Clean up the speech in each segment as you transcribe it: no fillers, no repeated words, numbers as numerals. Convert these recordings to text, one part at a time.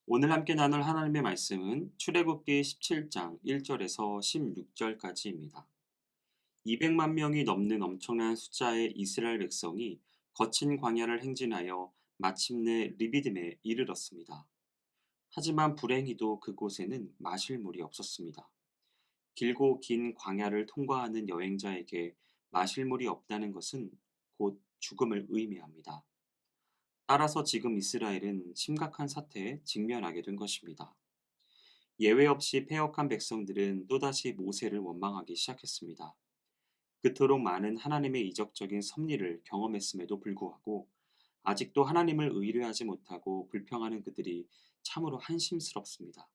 오늘 함께 나눌 하나님의 말씀은 출애굽기 17장 1절에서 16절까지입니다. 200만 명이 넘는 엄청난 숫자의 이스라엘 백성이 거친 광야를 행진하여 마침내 르비딤에 이르렀습니다. 하지만 불행히도 그곳에는 마실 물이 없었습니다. 길고 긴 광야를 통과하는 여행자에게 마실 물이 없다는 것은 곧 죽음을 의미합니다. 따라서 지금 이스라엘은 심각한 사태에 직면하게 된 것입니다. 예외 없이 패역한 백성들은 또다시 모세를 원망하기 시작했습니다. 그토록 많은 하나님의 이적적인 섭리를 경험했음에도 불구하고 아직도 하나님을 의뢰하지 못하고 불평하는 그들이 참으로 한심스럽습니다.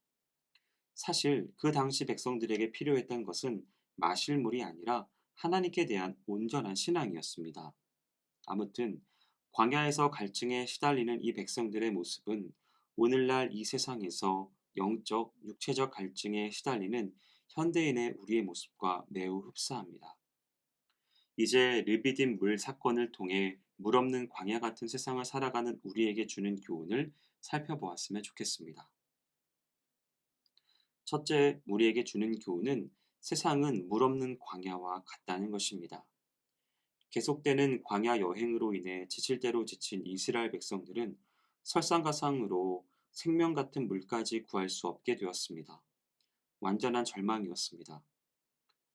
사실 그 당시 백성들에게 필요했던 것은 마실 물이 아니라 하나님께 대한 온전한 신앙이었습니다. 아무튼 광야에서 갈증에 시달리는 이 백성들의 모습은 오늘날 이 세상에서 영적, 육체적 갈증에 시달리는 현대인의 우리의 모습과 매우 흡사합니다. 이제 르비딤 물 사건을 통해 물 없는 광야 같은 세상을 살아가는 우리에게 주는 교훈을 살펴보았으면 좋겠습니다. 첫째, 우리에게 주는 교훈은 세상은 물 없는 광야와 같다는 것입니다. 계속되는 광야 여행으로 인해 지칠 대로 지친 이스라엘 백성들은 설상가상으로 생명 같은 물까지 구할 수 없게 되었습니다. 완전한 절망이었습니다.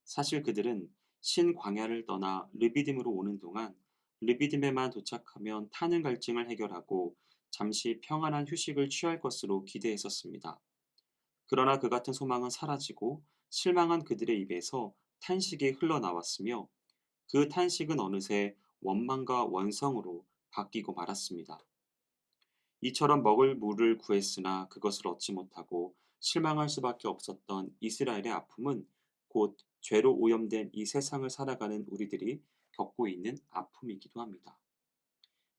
사실 그들은 신광야를 떠나 르비딤으로 오는 동안 르비딤에만 도착하면 타는 갈증을 해결하고 잠시 평안한 휴식을 취할 것으로 기대했었습니다. 그러나 그 같은 소망은 사라지고 실망한 그들의 입에서 탄식이 흘러나왔으며 그 탄식은 어느새 원망과 원성으로 바뀌고 말았습니다. 이처럼 먹을 물을 구했으나 그것을 얻지 못하고 실망할 수밖에 없었던 이스라엘의 아픔은 곧 죄로 오염된 이 세상을 살아가는 우리들이 겪고 있는 아픔이기도 합니다.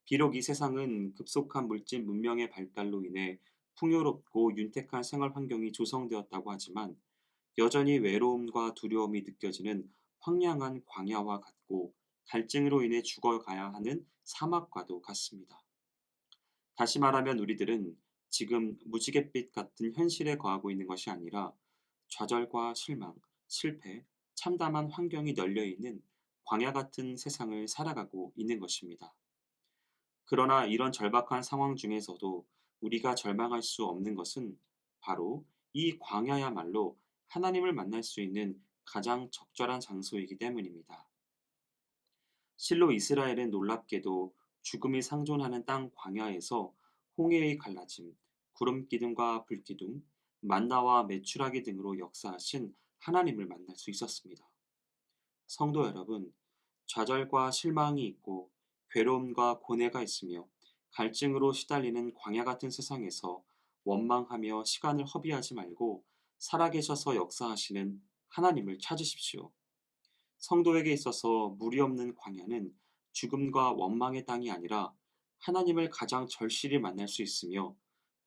비록 이 세상은 급속한 물질 문명의 발달로 인해 풍요롭고 윤택한 생활 환경이 조성되었다고 하지만 여전히 외로움과 두려움이 느껴지는 황량한 광야와 같고 갈증으로 인해 죽어가야 하는 사막과도 같습니다. 다시 말하면 우리들은 지금 무지갯빛 같은 현실에 거하고 있는 것이 아니라 좌절과 실망, 실패, 참담한 환경이 널려 있는 광야 같은 세상을 살아가고 있는 것입니다. 그러나 이런 절박한 상황 중에서도 우리가 절망할 수 없는 것은 바로 이 광야야말로 하나님을 만날 수 있는 가장 적절한 장소이기 때문입니다. 실로 이스라엘은 놀랍게도 죽음이 상존하는 땅 광야에서 홍해의 갈라짐, 구름 기둥과 불 기둥, 만나와 메추라기 등으로 역사하신 하나님을 만날 수 있었습니다. 성도 여러분, 좌절과 실망이 있고 괴로움과 고뇌가 있으며 갈증으로 시달리는 광야 같은 세상에서 원망하며 시간을 허비하지 말고 살아계셔서 역사하시는 하나님을 찾으십시오. 성도에게 있어서 물이 없는 광야는 죽음과 원망의 땅이 아니라 하나님을 가장 절실히 만날 수 있으며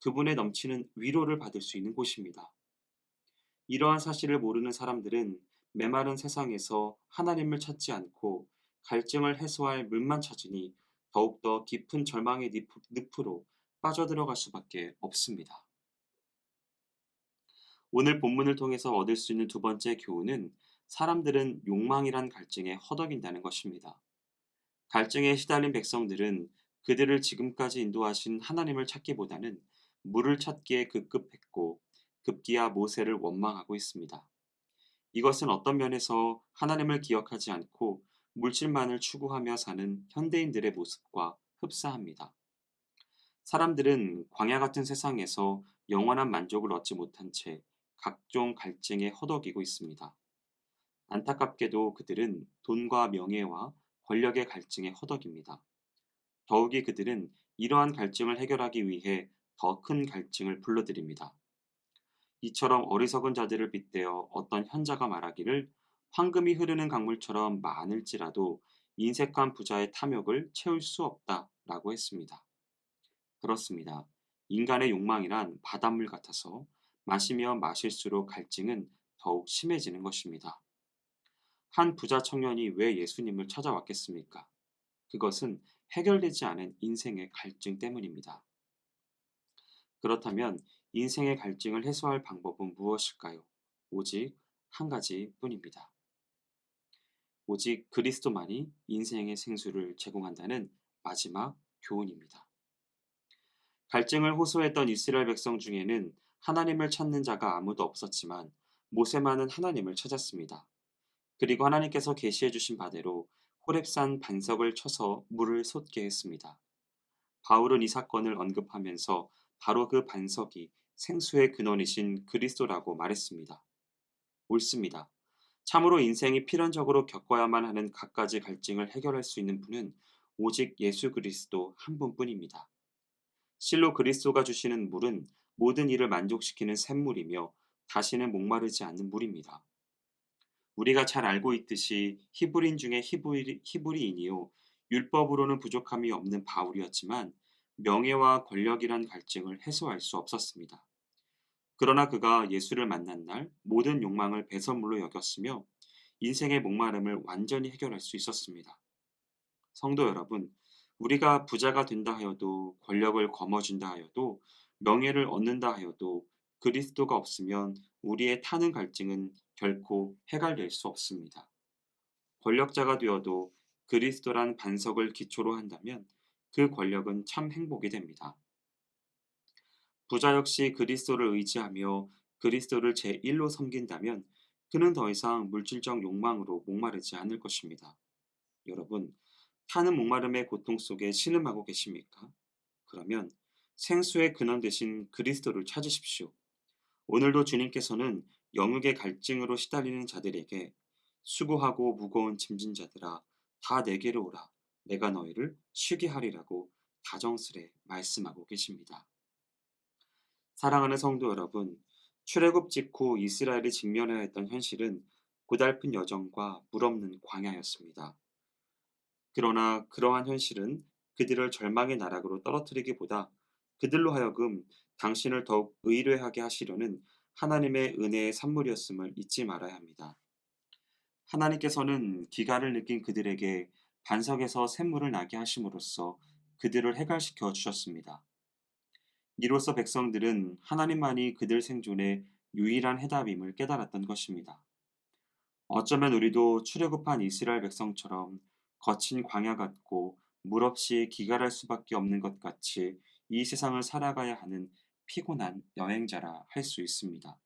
그분의 넘치는 위로를 받을 수 있는 곳입니다. 이러한 사실을 모르는 사람들은 메마른 세상에서 하나님을 찾지 않고 갈증을 해소할 물만 찾으니 더욱더 깊은 절망의 늪으로 빠져들어갈 수밖에 없습니다. 오늘 본문을 통해서 얻을 수 있는 두 번째 교훈은 사람들은 욕망이란 갈증에 허덕인다는 것입니다. 갈증에 시달린 백성들은 그들을 지금까지 인도하신 하나님을 찾기보다는 물을 찾기에 급급했고 급기야 모세를 원망하고 있습니다. 이것은 어떤 면에서 하나님을 기억하지 않고 물질만을 추구하며 사는 현대인들의 모습과 흡사합니다. 사람들은 광야 같은 세상에서 영원한 만족을 얻지 못한 채 각종 갈증에 허덕이고 있습니다. 안타깝게도 그들은 돈과 명예와 권력의 갈증에 허덕입니다. 더욱이 그들은 이러한 갈증을 해결하기 위해 더 큰 갈증을 불러들입니다. 이처럼 어리석은 자들을 빗대어 어떤 현자가 말하기를 황금이 흐르는 강물처럼 많을지라도 인색한 부자의 탐욕을 채울 수 없다라고 했습니다. 그렇습니다. 인간의 욕망이란 바닷물 같아서 마시면 마실수록 갈증은 더욱 심해지는 것입니다. 한 부자 청년이 왜 예수님을 찾아왔겠습니까? 그것은 해결되지 않은 인생의 갈증 때문입니다. 그렇다면 인생의 갈증을 해소할 방법은 무엇일까요? 오직 한 가지 뿐입니다. 오직 그리스도만이 인생의 생수를 제공한다는 마지막 교훈입니다. 갈증을 호소했던 이스라엘 백성 중에는 하나님을 찾는 자가 아무도 없었지만 모세만은 하나님을 찾았습니다. 그리고 하나님께서 계시해 주신 바대로 호렙산 반석을 쳐서 물을 솟게 했습니다. 바울은 이 사건을 언급하면서 바로 그 반석이 생수의 근원이신 그리스도라고 말했습니다. 옳습니다. 참으로 인생이 필연적으로 겪어야만 하는 갖가지 갈증을 해결할 수 있는 분은 오직 예수 그리스도 한 분뿐입니다. 실로 그리스도가 주시는 물은 모든 이를 만족시키는 샘물이며 다시는 목마르지 않는 물입니다. 우리가 잘 알고 있듯이 히브리인 중에 히브리인이요 율법으로는 부족함이 없는 바울이었지만 명예와 권력이란 갈증을 해소할 수 없었습니다. 그러나 그가 예수를 만난 날 모든 욕망을 배설물로 여겼으며 인생의 목마름을 완전히 해결할 수 있었습니다. 성도 여러분, 우리가 부자가 된다 하여도 권력을 거머쥔다 하여도 명예를 얻는다 하여도 그리스도가 없으면 우리의 타는 갈증은 결코 해갈될 수 없습니다. 권력자가 되어도 그리스도란 반석을 기초로 한다면 그 권력은 참 행복이 됩니다. 부자 역시 그리스도를 의지하며 그리스도를 제1로 섬긴다면 그는 더 이상 물질적 욕망으로 목마르지 않을 것입니다. 여러분, 타는 목마름의 고통 속에 신음하고 계십니까? 그러면 생수의 근원 되신 그리스도를 찾으십시오. 오늘도 주님께서는 영육의 갈증으로 시달리는 자들에게 수고하고 무거운 짐진 자들아 다 내게로 오라 내가 너희를 쉬게 하리라고 다정스레 말씀하고 계십니다. 사랑하는 성도 여러분, 출애굽 직후 이스라엘이 직면해야 했던 현실은 고달픈 여정과 물없는 광야였습니다. 그러나 그러한 현실은 그들을 절망의 나락으로 떨어뜨리기보다 그들로 하여금 당신을 더욱 의뢰하게 하시려는 하나님의 은혜의 산물이었음을 잊지 말아야 합니다. 하나님께서는 기갈을 느낀 그들에게 반석에서 샘물을 나게 하심으로써 그들을 해갈시켜 주셨습니다. 이로써 백성들은 하나님만이 그들 생존의 유일한 해답임을 깨달았던 것입니다. 어쩌면 우리도 출애굽한 이스라엘 백성처럼 거친 광야 같고 물 없이 기갈할 수밖에 없는 것 같이 이 세상을 살아가야 하는 피곤한 여행자라 할 수 있습니다.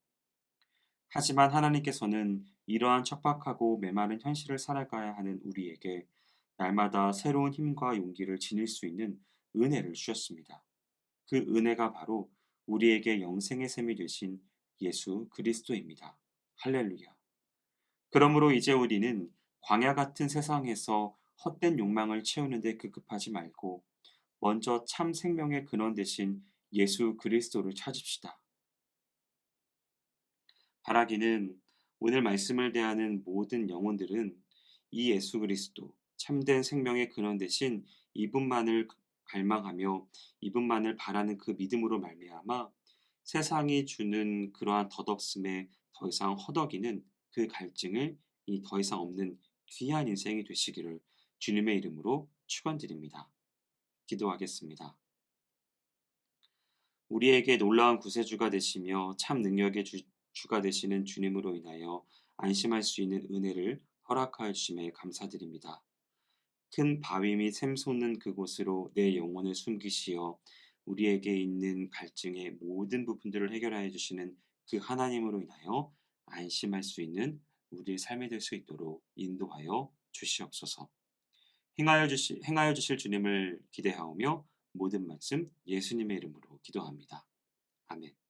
하지만 하나님께서는 이러한 척박하고 메마른 현실을 살아가야 하는 우리에게 날마다 새로운 힘과 용기를 지닐 수 있는 은혜를 주셨습니다. 그 은혜가 바로 우리에게 영생의 샘이 되신 예수 그리스도입니다. 할렐루야. 그러므로 이제 우리는 광야 같은 세상에서 헛된 욕망을 채우는 데 급급하지 말고 먼저 참 생명의 근원 되신 예수 그리스도를 찾읍시다. 바라기는 오늘 말씀을 대하는 모든 영혼들은 이 예수 그리스도 참된 생명의 근원 되신 이분만을 갈망하며 이분만을 바라는 그 믿음으로 말미암아 세상이 주는 그러한 덧없음에 더 이상 허덕이는 그 갈증을 이 더 이상 없는 귀한 인생이 되시기를 주님의 이름으로 축원드립니다. 기도하겠습니다. 우리에게 놀라운 구세주가 되시며 참 능력의 주가 되시는 주님으로 인하여 안심할 수 있는 은혜를 허락하여 주심에 감사드립니다. 큰 바위 및 샘 솟는 그곳으로 내 영혼을 숨기시어 우리에게 있는 갈증의 모든 부분들을 해결하여 주시는 그 하나님으로 인하여 안심할 수 있는 우리의 삶이 될 수 있도록 인도하여 주시옵소서. 행하여 주실 주님을 기대하오며 모든 말씀 예수님의 이름으로 기도합니다. 아멘.